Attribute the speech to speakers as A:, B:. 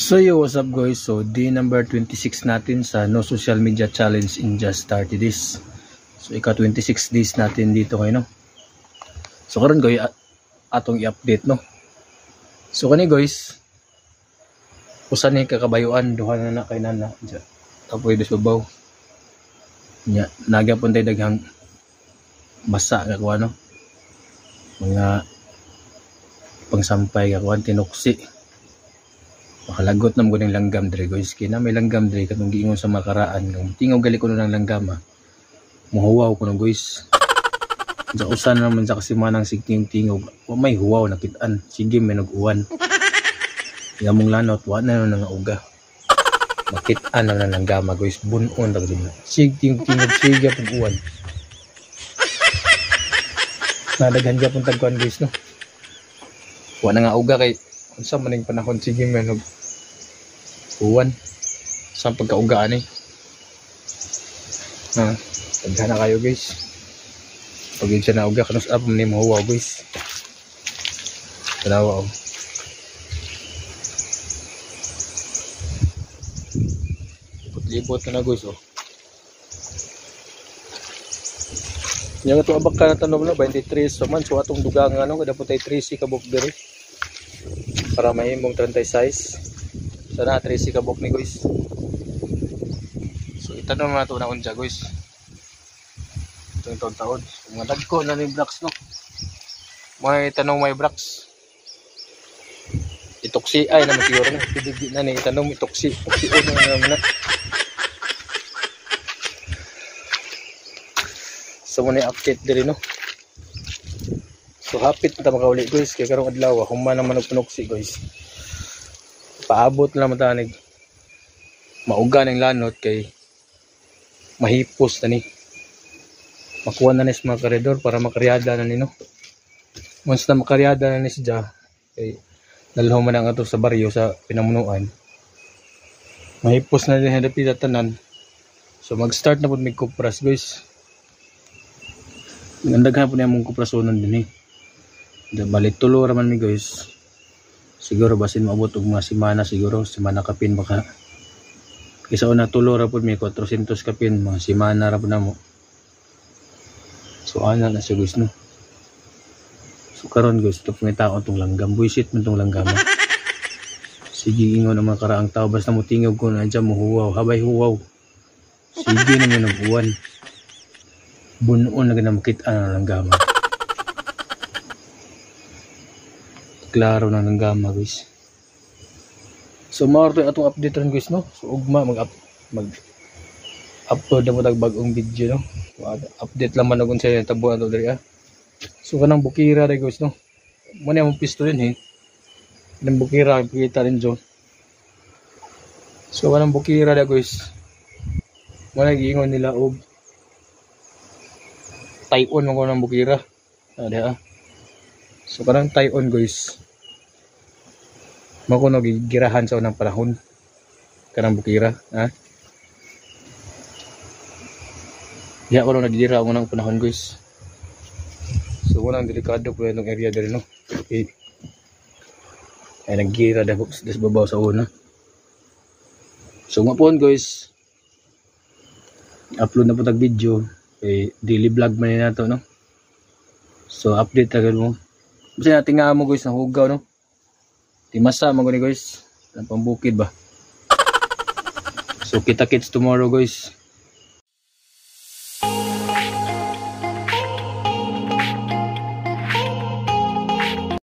A: So yo, what's up guys? So day number 26 natin sa No Social Media Challenge in just 30 days. So ika 26 days natin dito ngayon, no? So karon guys, atong i-update, no? So kani guys, usa ni kakabayuan duha na kay nana. Tapoy dos babaw. Nya nagyapon tay daghang basa nga kuha, no? Mga pangsampay nga kuha tinuksi. Makalagot na mo ng langgam dre guys. Kina may langgam dre katong giingon sa makaraan. Kung tingaw gali ko ng langgam ha. Muhuwaw ko ng guys. Sa usan naman sa kasimanang sigting tingaw. May huwaw nakitaan. Sige may nag-uwan. Kaya mong lanot. Wa na nga uga. Makitaan na langgam guys. Bunon na din. Sigting tingaw. Sige pag-uwan. Nadaghan dyan pong tagkuhan guys, no? Wa na nga uga kay unsa man ning panahon sige may uwan sa pagkaugaan ha, taghan na kayo guys pag yun siya na uga kanus up ni mahuwaw guys tanawa libot na guys yung ito abak ka na tanong na 23 so man so atong dugang ano kada po tayo 3 kabok diri para mahimong 36 sana 3 kabok ni guys. So itanong na ito na unja guys itong taon mga dagko na ni blocks, no? May tanong may blocks itoksi ay naman siguro na pidigdi na ni itanong itoksi o na naman na. So muna update diri, no? So hapit na makauli guys kaya karong adlaw human naman og punoksi guys. Paabot na naman tanig mauga ng lanot kay mahipos na ni. Makuha na ni sa mga koridor para makaryada na ni, no? Once na makaryada na ni siya kay dalhom man ang ato sa baryo sa pinamunuan. Mahipos na din hadapi tanan. So mag-start na pud mig kupras guys. Nandaghan po niya mong kuprasonon din balik tulo raman mi guys. Siguro basin maabot og mga semana siguro, semana kapin baka. Kaysa una tulo ra pud mi 400 kapin, mga semana ra pud namo. So ana na siya guys, no. So karon guys, ito pong tao tong langgam, buisit man tong langgam. Sige ingon ang mga karaang tao basta mo tingog ko na dyan mo huwaw, habay huwaw. Sige naman ang uwan. Bunon na ganang makita ang langgam. Klaro na ng gama guys. So maorto atong update ron guys, no? So ugma mag-upload na mo tag bagong video, no? Update lang man og unsay tabo ato diri So kanang bukira rin guys, no? Muna yung pisto yun kanang bukira kita rin dyan. So kanang bukira rin guys. Muna giingon nila og tayon mo ko ng bukira. So kanang tayon guys. Mako no gigirahan sa unang panahon kanang bukira, ha? Diya ko no nagigira ang unang panahon guys. So unang delikado po yung area dito, no? Okay. Ay nagira dahil sa babaw sa una. So nga po guys, upload na po tag video kay daily vlog man na to, no? So update agad mo. Basta natin nga mo guys na hugaw, no? Timasa mo ni guys. Ang pambukid ba? So kita kits tomorrow guys.